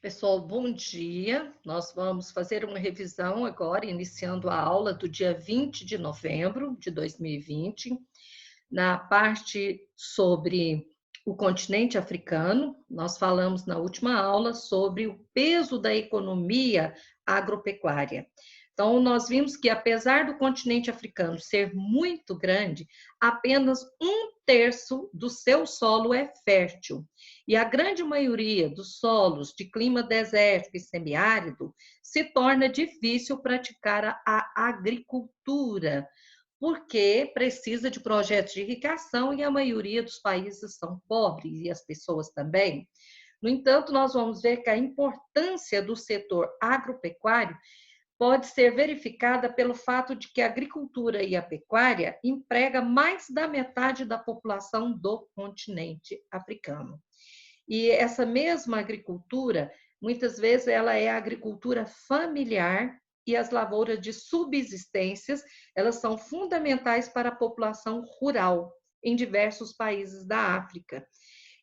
Pessoal, bom dia. Nós vamos fazer uma revisão agora, iniciando a aula do dia 20 de novembro de 2020, na parte sobre o continente africano. Nós falamos na última aula sobre o peso da economia agropecuária. Então, nós vimos que, apesar do continente africano ser muito grande, apenas um terço do seu solo é fértil. E a grande maioria dos solos de clima desértico e semiárido se torna difícil praticar a agricultura, porque precisa de projetos de irrigação e a maioria dos países são pobres e as pessoas também. No entanto, nós vamos ver que a importância do setor agropecuário pode ser verificada pelo fato de que a agricultura e a pecuária emprega mais da metade da população do continente africano. E essa mesma agricultura, muitas vezes, ela é a agricultura familiar e as lavouras de subsistências, elas são fundamentais para a população rural em diversos países da África.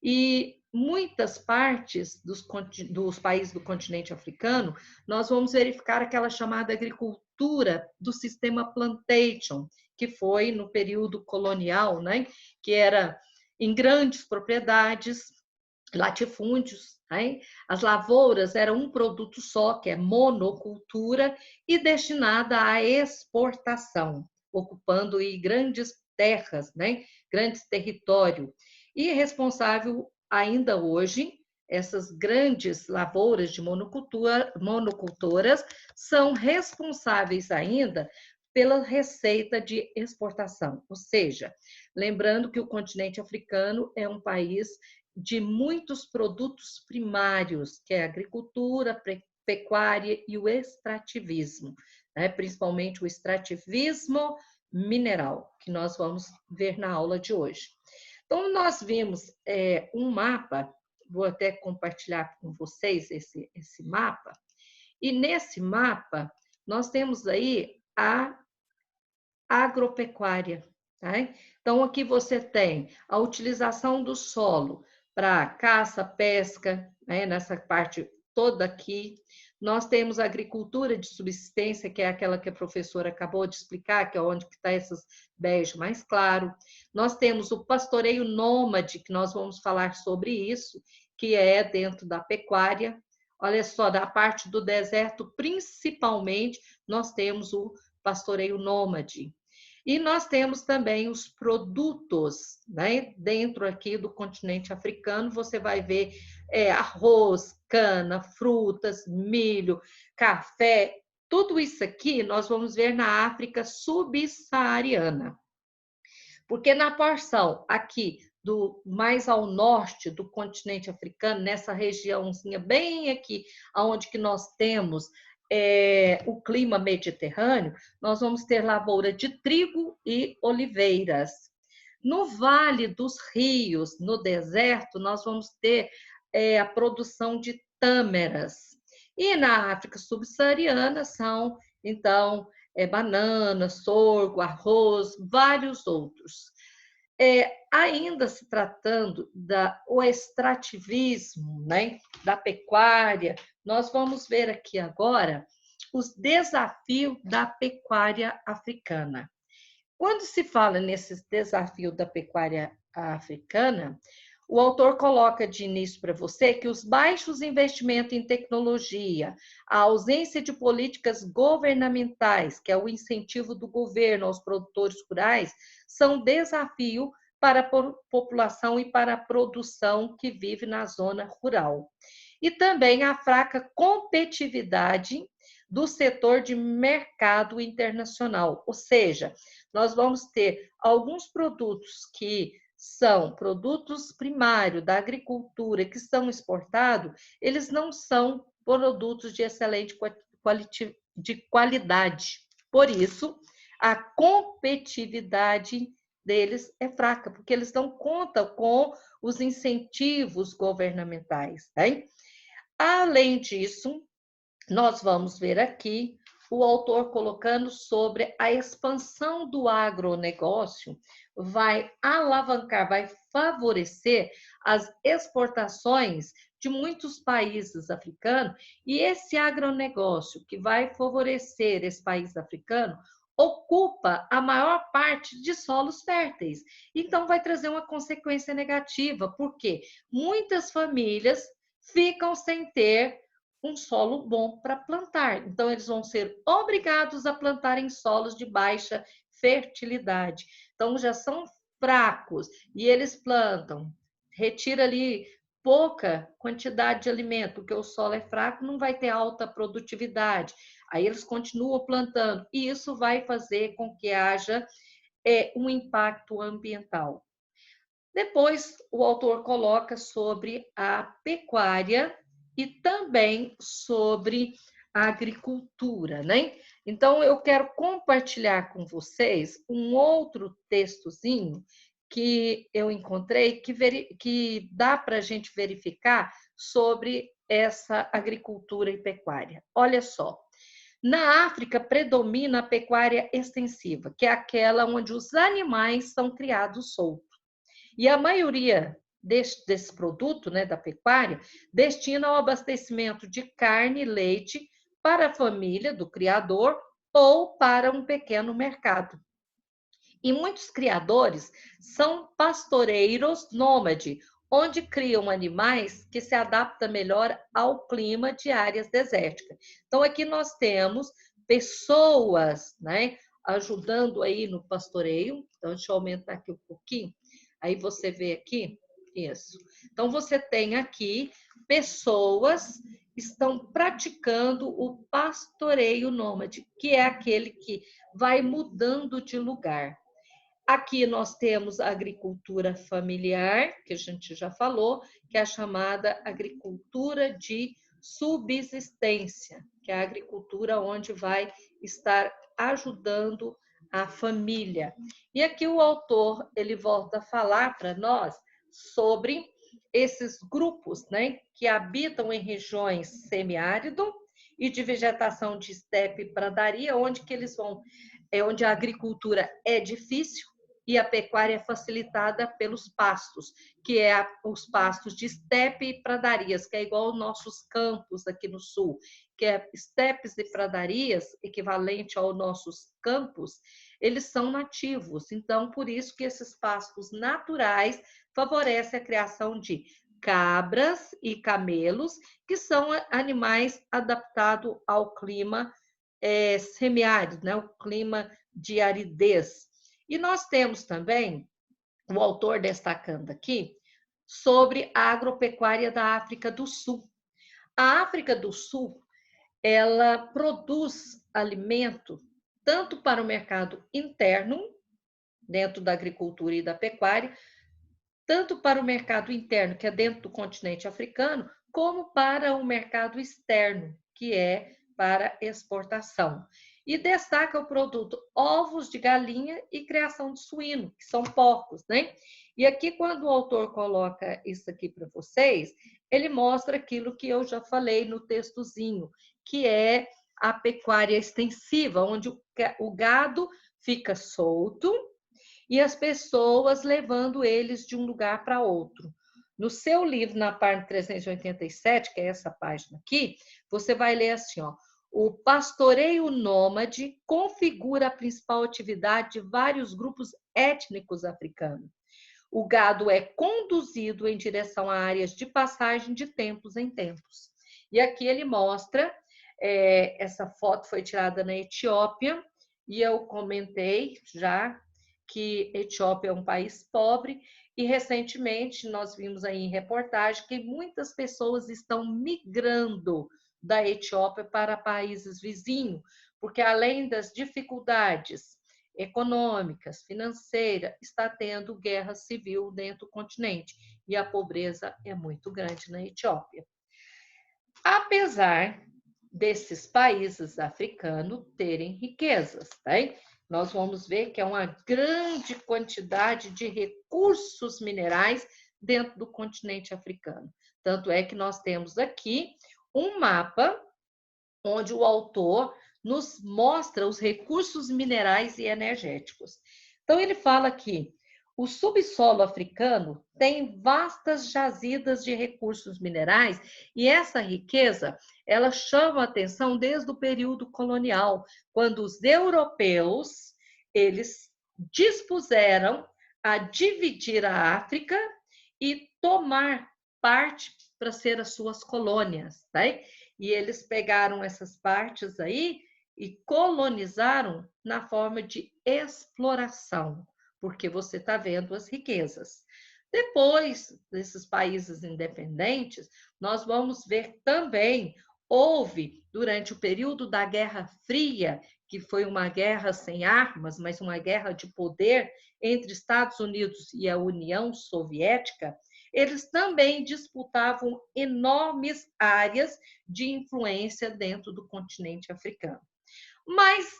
E muitas partes dos países do continente africano, nós vamos verificar aquela chamada agricultura do sistema plantation, que foi no período colonial, né? Que era em grandes propriedades, latifúndios, né? As lavouras eram um produto só, que é monocultura, e destinada à exportação, ocupando grandes terras, né? Grandes territórios, e responsável ainda hoje, essas grandes lavouras de monocultoras são responsáveis ainda pela receita de exportação, ou seja, lembrando que o continente africano é um país de muitos produtos primários, que é a agricultura, pecuária e o extrativismo, né? Principalmente o extrativismo mineral, que nós vamos ver na aula de hoje. Então, nós vimos um mapa, vou até compartilhar com vocês esse mapa, e nesse mapa nós temos aí a agropecuária. Tá? Então, aqui você tem a utilização do solo para caça, pesca, né? Nessa parte toda aqui. Nós temos a agricultura de subsistência, que é aquela que a professora acabou de explicar, que é onde está esses bege mais claro. Nós temos o pastoreio nômade, que nós vamos falar sobre isso, que é dentro da pecuária. Olha só, da parte do deserto, principalmente, nós temos o pastoreio nômade. E nós temos também os produtos, né? Dentro aqui do continente africano, você vai ver arroz, cana, frutas, milho, café, tudo isso aqui nós vamos ver na África subsaariana. Porque na porção aqui do mais ao norte do continente africano, nessa regiãozinha bem aqui, onde que nós temos o clima mediterrâneo, nós vamos ter lavoura de trigo e oliveiras. No Vale dos Rios, no deserto, nós vamos ter a produção de tâmeras. E na África subsaariana são, então, banana, sorgo, arroz, vários outros. Ainda se tratando do extrativismo, né, da pecuária, nós vamos ver aqui agora os desafios da pecuária africana. Quando se fala nesses desafios da pecuária africana, o autor coloca de início para você que os baixos investimentos em tecnologia, a ausência de políticas governamentais, que é o incentivo do governo aos produtores rurais, são desafio para a população e para a produção que vive na zona rural. E também a fraca competitividade do setor de mercado internacional, ou seja, nós vamos ter alguns produtos que são produtos primários da agricultura que são exportados, eles não são produtos de excelente qualidade. Por isso, a competitividade deles é fraca, porque eles não contam com os incentivos governamentais. Né? Além disso, nós vamos ver aqui o autor colocando sobre a expansão do agronegócio vai alavancar, vai favorecer as exportações de muitos países africanos, e esse agronegócio que vai favorecer esse país africano ocupa a maior parte de solos férteis. Então, vai trazer uma consequência negativa, porque muitas famílias ficam sem ter um solo bom para plantar. Então, eles vão ser obrigados a plantar em solos de baixa fertilidade. Então, já são fracos e eles plantam, retira ali pouca quantidade de alimento, porque o solo é fraco, não vai ter alta produtividade. Aí eles continuam plantando, e isso vai fazer com que haja um impacto ambiental. Depois, o autor coloca sobre a pecuária e também sobre a agricultura, né? Então, eu quero compartilhar com vocês um outro textozinho que eu encontrei que dá para a gente verificar sobre essa agricultura e pecuária. Olha só, na África predomina a pecuária extensiva, que é aquela onde os animais são criados soltos. E a maioria desse produto, né, da pecuária, destina ao abastecimento de carne e leite para a família do criador ou para um pequeno mercado. E muitos criadores são pastoreiros nômade, onde criam animais que se adaptam melhor ao clima de áreas desérticas. Então, aqui nós temos pessoas, né, ajudando aí no pastoreio. Então, deixa eu aumentar aqui um pouquinho. Aí você vê aqui, isso. Então, você tem aqui pessoas que estão praticando o pastoreio nômade, que é aquele que vai mudando de lugar. Aqui nós temos a agricultura familiar, que a gente já falou, que é a chamada agricultura de subsistência, que é a agricultura onde vai estar ajudando a família. E aqui o autor, ele volta a falar para nós sobre esses grupos, né, que habitam em regiões semiárido e de vegetação de estepe e pradaria, onde que eles vão, onde a agricultura é difícil, e a pecuária é facilitada pelos pastos, que é os pastos de estepe e pradarias, que é igual aos nossos campos aqui no sul, que é estepes e pradarias, equivalente aos nossos campos, eles são nativos. Então, por isso que esses pastos naturais favorecem a criação de cabras e camelos, que são animais adaptados ao clima semiárido, né? O clima de aridez. E nós temos também o autor destacando aqui sobre a agropecuária da África do Sul. A África do Sul, ela produz alimento tanto para o mercado interno, dentro da agricultura e da pecuária, tanto para o mercado interno, que é dentro do continente africano, como para o mercado externo, que é para exportação. E destaca o produto ovos de galinha e criação de suíno, que são porcos, né? E aqui, quando o autor coloca isso aqui para vocês, ele mostra aquilo que eu já falei no textozinho, que é a pecuária extensiva, onde o gado fica solto e as pessoas levando eles de um lugar para outro. No seu livro, na página 387, que é essa página aqui, você vai ler assim, ó: o pastoreio nômade configura a principal atividade de vários grupos étnicos africanos. O gado é conduzido em direção a áreas de passagem de tempos em tempos. E aqui ele mostra, essa foto foi tirada na Etiópia, e eu comentei já que Etiópia é um país pobre, e recentemente nós vimos aí em reportagem que muitas pessoas estão migrando da Etiópia para países vizinhos, porque além das dificuldades econômicas, financeiras, está tendo guerra civil dentro do continente, e a pobreza é muito grande na Etiópia. Apesar desses países africanos terem riquezas, tá? Nós vamos ver que é uma grande quantidade de recursos minerais dentro do continente africano. Tanto é que nós temos aqui um mapa onde o autor nos mostra os recursos minerais e energéticos. Então, ele fala aqui: O subsolo africano tem vastas jazidas de recursos minerais e essa riqueza, ela chama a atenção desde o período colonial, quando os europeus, eles dispuseram a dividir a África e tomar parte para ser as suas colônias, tá? E eles pegaram essas partes aí e colonizaram na forma de exploração, porque você está vendo as riquezas. Depois desses países independentes, nós vamos ver também, houve, durante o período da Guerra Fria, que foi uma guerra sem armas, mas uma guerra de poder entre Estados Unidos e a União Soviética, eles também disputavam enormes áreas de influência dentro do continente africano. Mas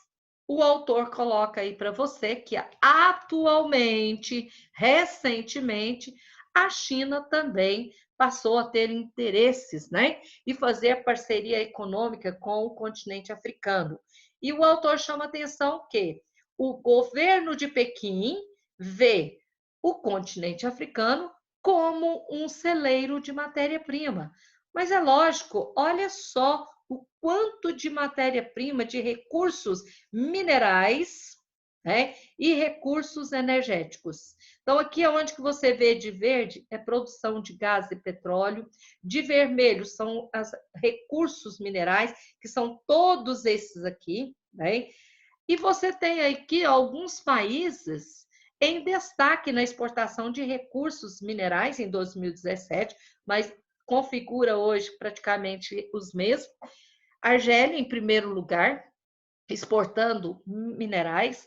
o autor coloca aí para você que atualmente, recentemente, a China também passou a ter interesses, né? E fazer parceria econômica com o continente africano. E o autor chama atenção que o governo de Pequim vê o continente africano como um celeiro de matéria-prima. Mas é lógico, olha só o quanto de matéria-prima, de recursos minerais, né, e recursos energéticos. Então, aqui é onde que você vê de verde é produção de gás e petróleo, de vermelho são os recursos minerais, que são todos esses aqui, né? E você tem aqui alguns países em destaque na exportação de recursos minerais em 2017, mas configura hoje praticamente os mesmos. Argélia, em primeiro lugar, exportando minerais.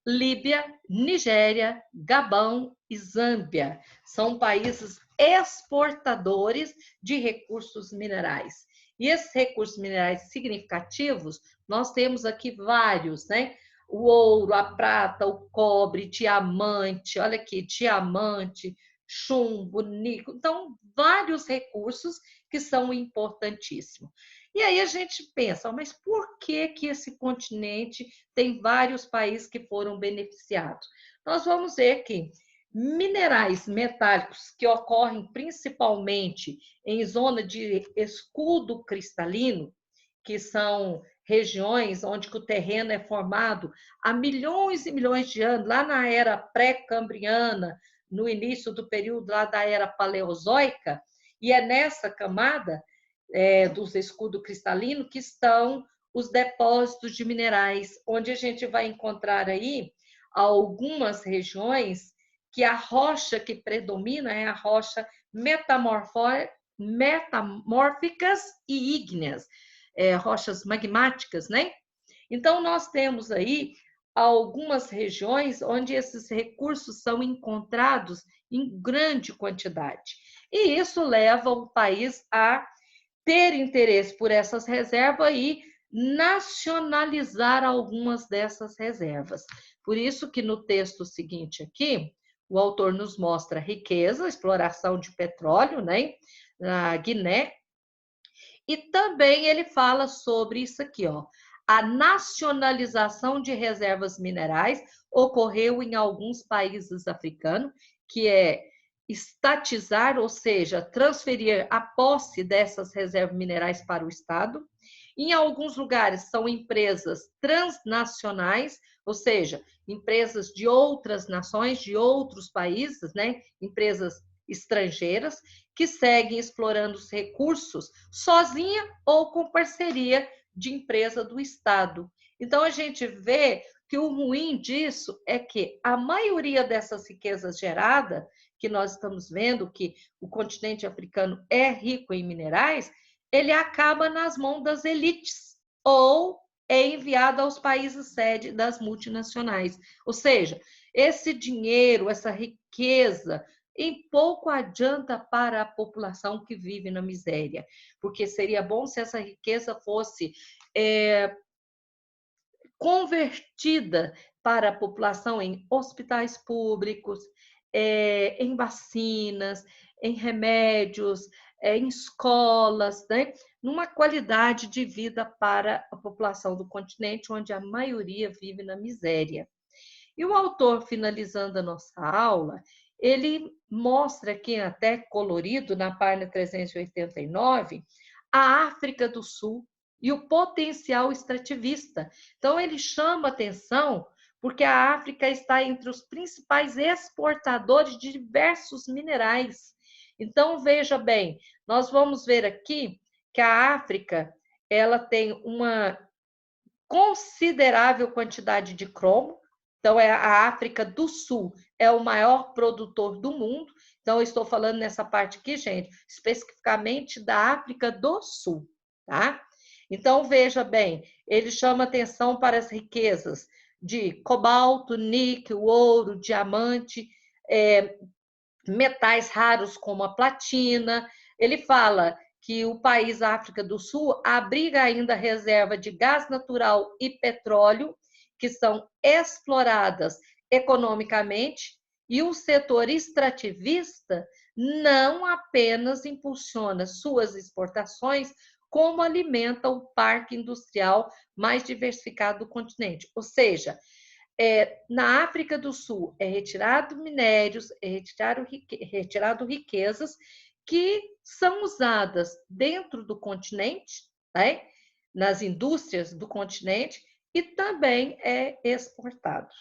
Líbia, Nigéria, Gabão e Zâmbia são países exportadores de recursos minerais. E esses recursos minerais significativos, nós temos aqui vários, né? O ouro, a prata, o cobre, diamante, olha aqui, diamante, chumbo, níquel. Então, vários recursos que são importantíssimos. E aí a gente pensa, mas por que que esse continente tem vários países que foram beneficiados? Nós vamos ver que minerais metálicos que ocorrem principalmente em zona de escudo cristalino, que são regiões onde o terreno é formado há milhões e milhões de anos, lá na era pré-cambriana, no início do período lá da era paleozoica, e é nessa camada dos escudos cristalinos que estão os depósitos de minerais, onde a gente vai encontrar aí algumas regiões que a rocha que predomina é a rocha metamórficas e ígneas, rochas magmáticas, né? Então, nós temos aí algumas regiões onde esses recursos são encontrados em grande quantidade. E isso leva o país a ter interesse por essas reservas e nacionalizar algumas dessas reservas. Por isso que no texto seguinte aqui, o autor nos mostra riqueza, exploração de petróleo, né, na Guiné, e também ele fala sobre isso aqui, ó. A nacionalização de reservas minerais ocorreu em alguns países africanos, que é estatizar, ou seja, transferir a posse dessas reservas minerais para o Estado. Em alguns lugares são empresas transnacionais, ou seja, empresas de outras nações, de outros países, né? Empresas estrangeiras que seguem explorando os recursos sozinha ou com parceria de empresa do Estado. Então a gente vê que o ruim disso é que a maioria dessas riquezas geradas, que nós estamos vendo que o continente africano é rico em minerais, ele acaba nas mãos das elites ou é enviado aos países sede das multinacionais. Ou seja, esse dinheiro, essa riqueza, em pouco adianta para a população que vive na miséria, porque seria bom se essa riqueza fosse convertida para a população em hospitais públicos, em vacinas, em remédios, em escolas, né? Numa qualidade de vida para a população do continente, onde a maioria vive na miséria. E o autor, finalizando a nossa aula, ele mostra aqui, até colorido, na página 389, a África do Sul e o potencial extrativista. Então, ele chama atenção porque a África está entre os principais exportadores de diversos minerais. Então, veja bem, nós vamos ver aqui que a África ela tem uma considerável quantidade de cromo. Então, a África do Sul é o maior produtor do mundo. Então, eu estou falando nessa parte aqui, gente, especificamente da África do Sul, tá? Então, veja bem, ele chama atenção para as riquezas de cobalto, níquel, ouro, diamante, metais raros como a platina. Ele fala que o país África do Sul abriga ainda reserva de gás natural e petróleo, que são exploradas economicamente, e o setor extrativista não apenas impulsiona suas exportações, como alimenta o parque industrial mais diversificado do continente. Ou seja, na África do Sul é retirado minérios, é retirado riquezas que são usadas dentro do continente, né? Nas indústrias do continente, e também é exportado.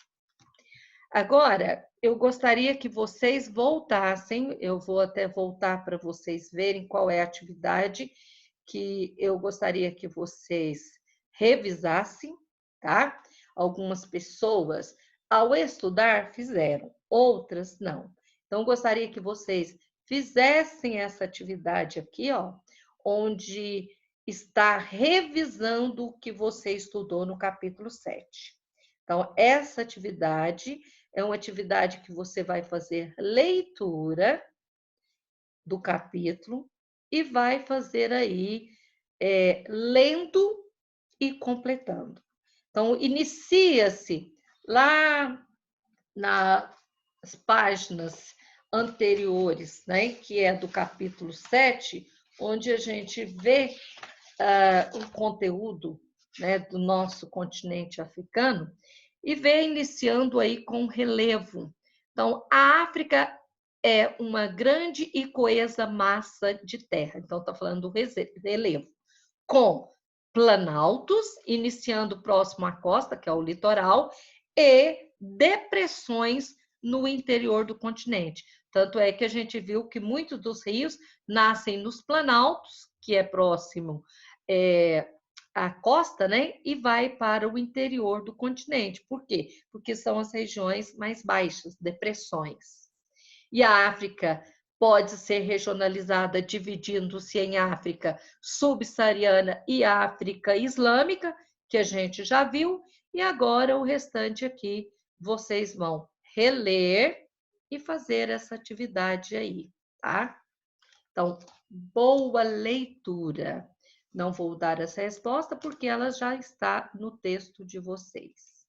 Agora, eu gostaria que vocês voltassem, eu vou até voltar para vocês verem qual é a atividade que eu gostaria que vocês revisassem, tá? Algumas pessoas, ao estudar, fizeram, outras não. Então, gostaria que vocês fizessem essa atividade aqui, ó, onde está revisando o que você estudou no capítulo 7. Então, essa atividade é uma atividade que você vai fazer leitura do capítulo e vai fazer aí lendo e completando. Então, inicia-se lá nas páginas anteriores, né, que é do capítulo 7, onde a gente vê o conteúdo, né, do nosso continente africano, e vê iniciando aí com relevo. Então, a África é uma grande e coesa massa de terra. Então, está falando do relevo, com planaltos, iniciando próximo à costa, que é o litoral, e depressões no interior do continente. Tanto é que a gente viu que muitos dos rios nascem nos planaltos, que é próximo à costa, né? E vai para o interior do continente. Por quê? Porque são as regiões mais baixas, depressões. E a África pode ser regionalizada dividindo-se em África subsaariana e África islâmica, que a gente já viu, e agora o restante aqui vocês vão reler e fazer essa atividade aí, tá? Então, boa leitura. Não vou dar essa resposta porque ela já está no texto de vocês.